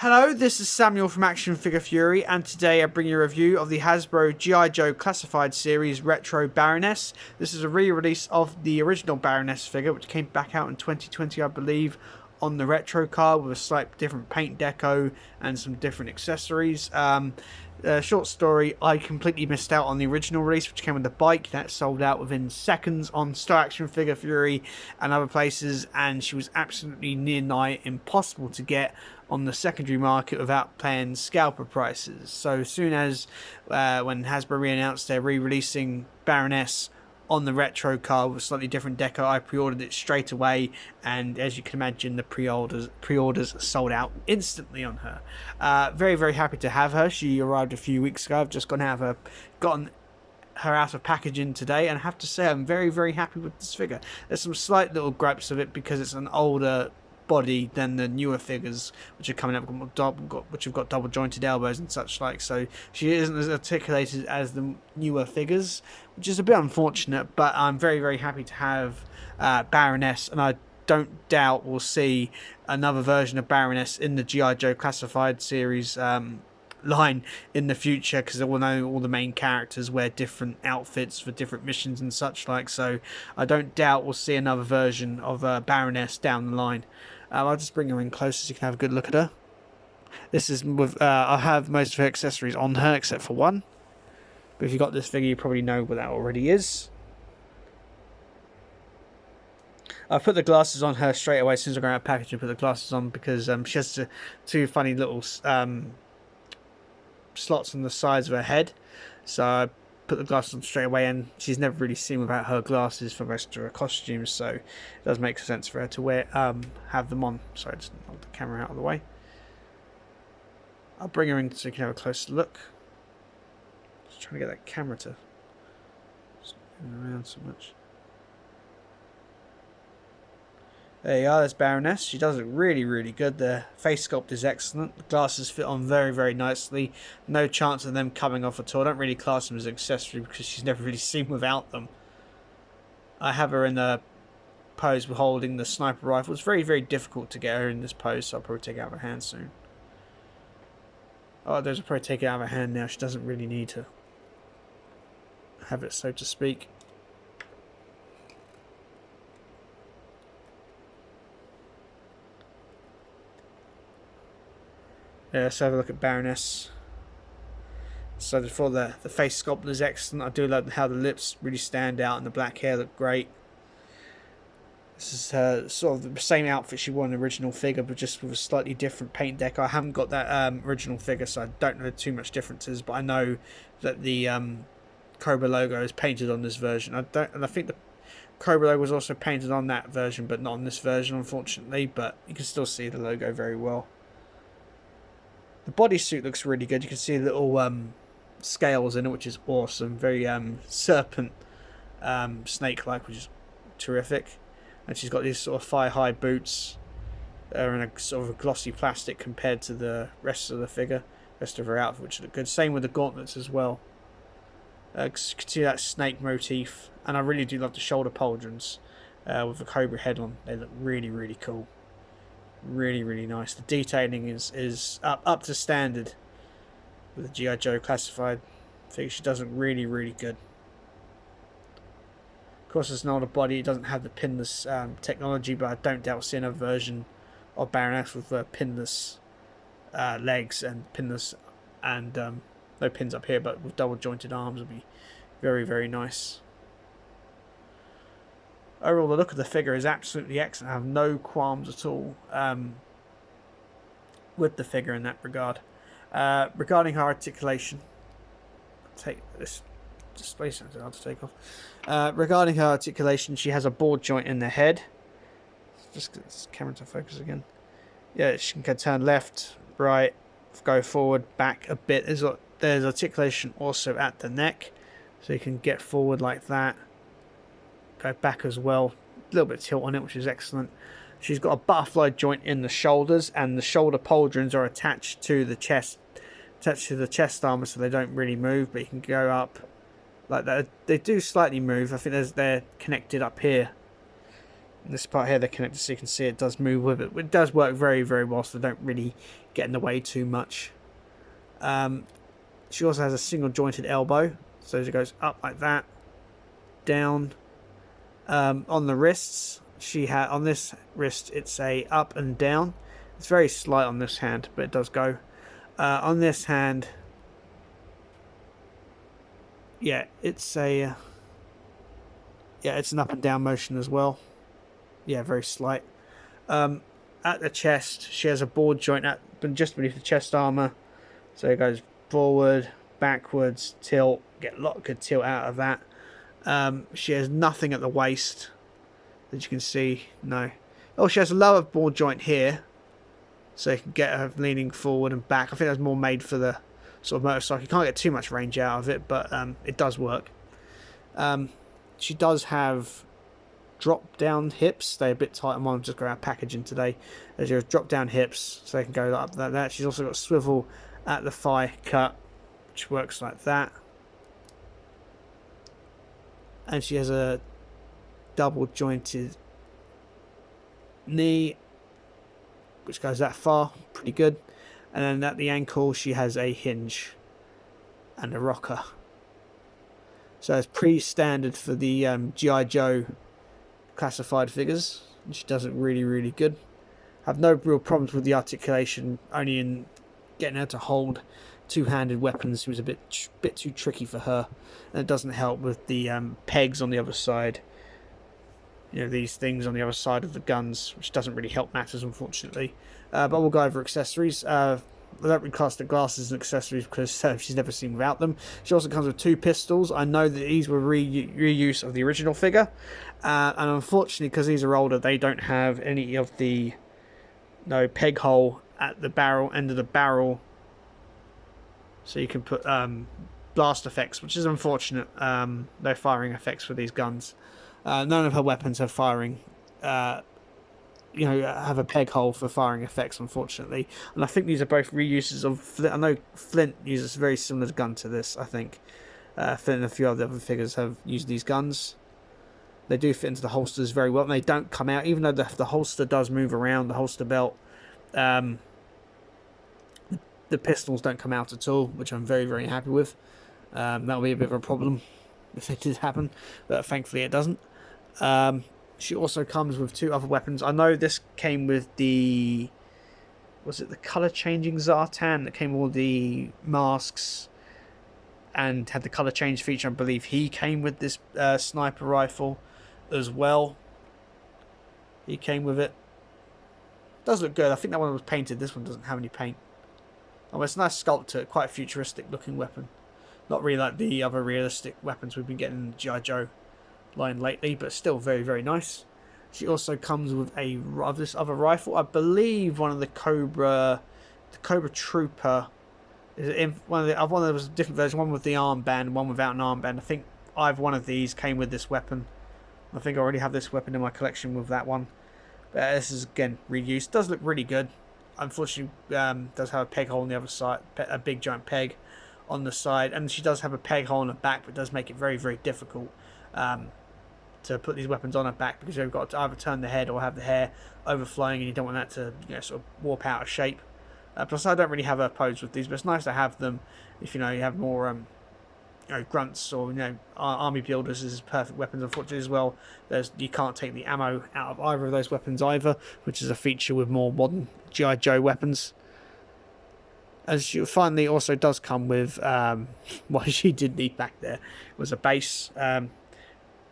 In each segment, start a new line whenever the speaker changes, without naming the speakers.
Hello, this is Samuel from Action Figure Fury, and today I bring you a review of the Hasbro G.I. Joe Classified Series Retro Baroness. This is a re-release of the original Baroness figure, which came back out in 2020, I believe, on the retro card with a slight different paint deco and some different accessories. Short story, I completely missed out on the original release, which came with the bike. That sold out within seconds on Star Action Figure Fury and other places, and she was absolutely near nigh impossible to get on the secondary market without paying scalper prices. So as soon as when Hasbro re-announced they're re-releasing Baroness on the retro card with slightly different deco, I pre-ordered it straight away, and as you can imagine, the pre-orders sold out instantly on her. Very, very happy to have her. She arrived a few weeks ago. I've just gotten her out of packaging today, and I have to say I'm very, very happy with this figure. There's some slight little gripes of it because it's an older body than the newer figures, which are coming up, which have got double jointed elbows and such like. So she isn't as articulated as the newer figures, which is a bit unfortunate. But I'm very, very happy to have Baroness, and I don't doubt we'll see another version of Baroness in the G.I. Joe Classified series line in the future, because we'll know all the main characters wear different outfits for different missions and such like. So I don't doubt we'll see another version of Baroness down the line. I'll just bring her in closer so you can have a good look at her. This is with I have most of her accessories on her except for one, but if you got this figure you probably know what that already is. I put the glasses on her straight away as soon as I got out of package. I put the glasses on because she has two funny little slots on the sides of her head, so I put the glasses on straight away, and she's never really seen without her glasses for most of her costumes, so it does make sense for her to wear have them on. Sorry, just knock the camera out of the way. I'll bring her in so you can have a closer look. Just trying to get that camera to stop moving around so much. There you are, there's Baroness. She does look really, really good. The face sculpt is excellent. The glasses fit on very, very nicely. No chance of them coming off at all. I don't really class them as an accessory because she's never really seen without them. I have her in the pose with holding the sniper rifle. It's very, very difficult to get her in this pose, so I'll probably take it out of her hand soon. Oh, there's a probably take it out of her hand now. She doesn't really need to have it, so to speak. Yeah, let's have a look at Baroness. So for the face sculpt is excellent. I do like how the lips really stand out and the black hair look great. This is her sort of the same outfit she wore in the original figure, but just with a slightly different paint deco. I haven't got that original figure, so I don't know too much differences, but I know that the Cobra logo is painted on this version. And I think the Cobra logo was also painted on that version, but not on this version, unfortunately. But you can still see the logo very well. The bodysuit looks really good. You can see little scales in it, which is awesome. Very serpent snake-like, which is terrific. And she's got these sort of thigh-high boots that are in a sort of a glossy plastic compared to the rest of the figure, rest of her outfit, which look good. Same with the gauntlets as well. You can see that snake motif, and I really do love the shoulder pauldrons with the cobra head on. They look really, really cool. Really, really nice. The detailing is up to standard with the G.I. Joe Classified figure. She does look really, really good. Of course, it's an older body. It doesn't have the pinless technology, but I don't doubt we'll see another version of Baroness with pinless legs and pinless and no pins up here, but with double jointed arms would be very, very nice. Overall, the look of the figure is absolutely excellent. I have no qualms at all with the figure in that regard. Regarding her articulation, take this display sounds hard to take off. Regarding her articulation, she has a ball joint in the head. Just get this camera to focus again. Yeah, she can turn left, right, go forward, back a bit. There's articulation also at the neck, so you can get forward like that. Go back as well, a little bit of tilt on it, which is excellent. She's got a butterfly joint in the shoulders, and the shoulder pauldrons are attached to the chest armor, so they don't really move, but you can go up like that. They do slightly move. I think they're connected up here This part here, they're connected so you can see it does move with it. It does work very, very well, so they don't really get in the way too much. She also has a single jointed elbow, so it goes up like that, down. On the wrists, on this wrist it's a up and down. It's very slight on this hand, but it does go. On this hand, yeah, it's an up and down motion as well. Yeah, very slight. At the chest, she has a board joint just beneath the chest armor, so it goes forward, backwards, tilt. Get a lot of good tilt out of that. She has nothing at the waist, as you can see. No. Oh, she has a lower board joint here, so you can get her leaning forward and back. I think that's more made for the sort of motorcycle. You can't get too much range out of it, but it does work. She does have drop down hips. They're a bit tight. I'm just going to packaging today. As you drop down hips, so they can go up like that. She's also got swivel at the thigh cut, which works like that. And she has a double jointed knee, which goes that far, pretty good. And then at the ankle, she has a hinge and a rocker. So it's pretty standard for the G.I. Joe classified figures. She does it really, really good. Have no real problems with the articulation, only in getting her to hold two-handed weapons. It was a bit too tricky for her, and it doesn't help with the pegs on the other side. You know, these things on the other side of the guns, which doesn't really help matters, unfortunately. But we'll go over accessories. I don't reclass the glasses and accessories because she's never seen without them. She also comes with 2 pistols. I know that these were reuse of the original figure, and unfortunately, because these are older, they don't have any of the peg hole at the end of the barrel, so you can put blast effects, which is unfortunate. No firing effects for these guns. None of her weapons have firing. Have a peg hole for firing effects, unfortunately. And I think these are both reuses of Flint. I know Flint uses a very similar gun to this, I think. Flint and a few other figures have used these guns. They do fit into the holsters very well, and they don't come out, even though the holster does move around, the holster belt. The pistols don't come out at all, which I'm very, very happy with. That'll be a bit of a problem if it did happen, but thankfully it doesn't. She also comes with 2 other weapons. I know this came with the colour changing Zartan that came with all the masks and had the colour change feature. I believe he came with this sniper rifle as well. He came with it. Does look good. I think that one was painted. This one doesn't have any paint. Oh, it's a nice sculpt to it. Quite a futuristic looking weapon. Not really like the other realistic weapons we've been getting in G.I. Joe line lately, but still very, very nice. She also comes with this other rifle. I believe one of the Cobra Trooper is in one of the other one. There was a different version, one with the armband, one without an armband. I think either one of these came with this weapon. I think I already have this weapon in my collection with that one. But this is again reused. Does look really good. Unfortunately, does have a peg hole on the other side, a big giant peg on the side, and she does have a peg hole on the back, but it does make it very, very difficult to put these weapons on her back, because you've got to either turn the head or have the hair overflowing, and you don't want that to sort of warp out of shape. Plus, I don't really have her pose with these, but it's nice to have them if you have more grunts or army builders as perfect weapons. Unfortunately, as well, you can't take the ammo out of either of those weapons either, which is a feature with more modern G.I. Joe weapons. As she finally also does come with what she did need back there was a base.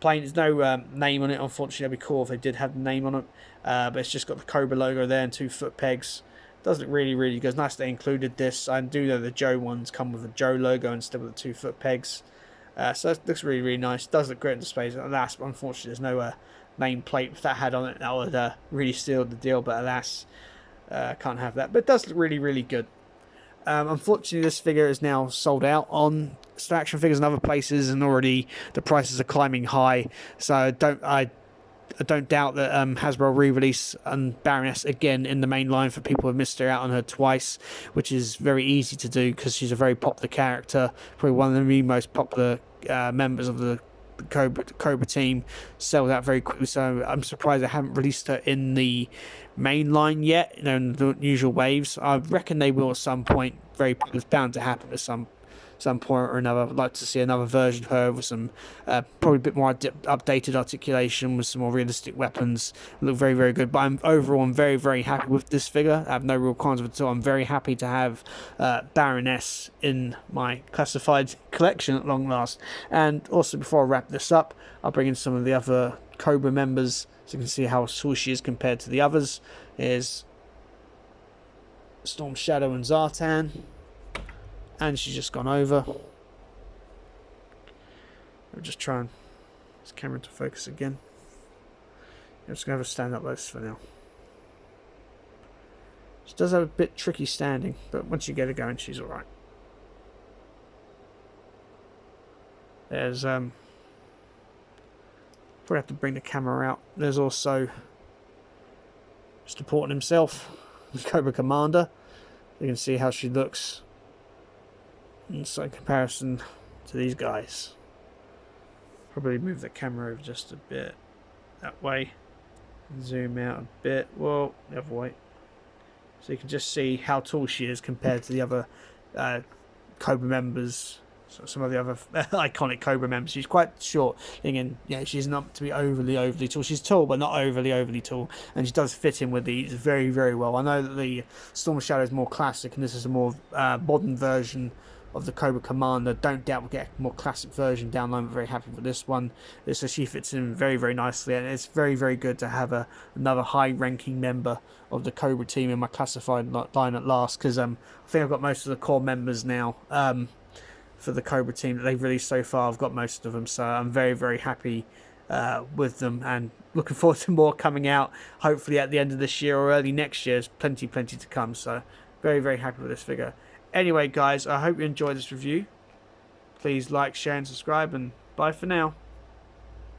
Plain, there's no name on it. Unfortunately, it'd be cool if they did have the name on it, but it's just got the Cobra logo there and 2 foot pegs. Does look really, really good. It's nice they included this. I do know the Joe ones come with the Joe logo instead of the 2 foot pegs, so it looks really, really nice. Does look great in display. Alas, unfortunately, there's no name plate. If that had on it, that would really seal the deal, but alas, can't have that. But it does look really, really good. Unfortunately, this figure is now sold out on Action Figures and other places, and already the prices are climbing high. So I don't doubt that Hasbro re-release and Baroness again in the main line for people who have missed out on her twice, which is very easy to do because she's a very popular character, probably one of the most popular members of the Cobra team sold out very quickly, so I'm surprised they haven't released her in the main line yet, in the usual waves. I reckon they will at some point. It's bound to happen at some point or another. I'd like to see another version of her with some probably a bit more updated articulation, with some more realistic weapons. Look very, very good. But I'm very, very happy with this figure. I have no real cons of it at all. I'm very happy to have Baroness in my classified collection at long last. And also, before I wrap this up, I'll bring in some of the other Cobra members so you can see how tall she is compared to the others. Here's Storm Shadow and Zartan. And she's just gone over. I'll just try and this camera to focus again. I'm just going to have a stand up like this for now. She does have a bit tricky standing, but once you get her going, she's alright. There's probably have to bring the camera out. There's also Mr. Porton himself, the Cobra Commander. You can see how she looks. And so in comparison to these guys, probably move the camera over just a bit that way, zoom out a bit, well, the other way, so you can just see how tall she is compared to the other Cobra members. So some of the other iconic Cobra members. She's quite short. Again, she's not to be overly tall. She's tall, but not overly tall. And she does fit in with these very, very well. I know that the Storm Shadow is more classic, and this is a more modern version of the Cobra Commander. Don't doubt we'll get a more classic version down the line. I'm very happy with this one. So she fits in very, very nicely, and it's very, very good to have another high-ranking member of the Cobra team in my classified line at last, because I think I've got most of the core members now. For the Cobra team that they've released so far, I've got most of them, so I'm very, very happy with them, and looking forward to more coming out, hopefully at the end of this year or early next year. There's plenty to come, so very, very happy with this figure. Anyway, guys, I hope you enjoyed this review. Please like, share, and subscribe, and bye for now.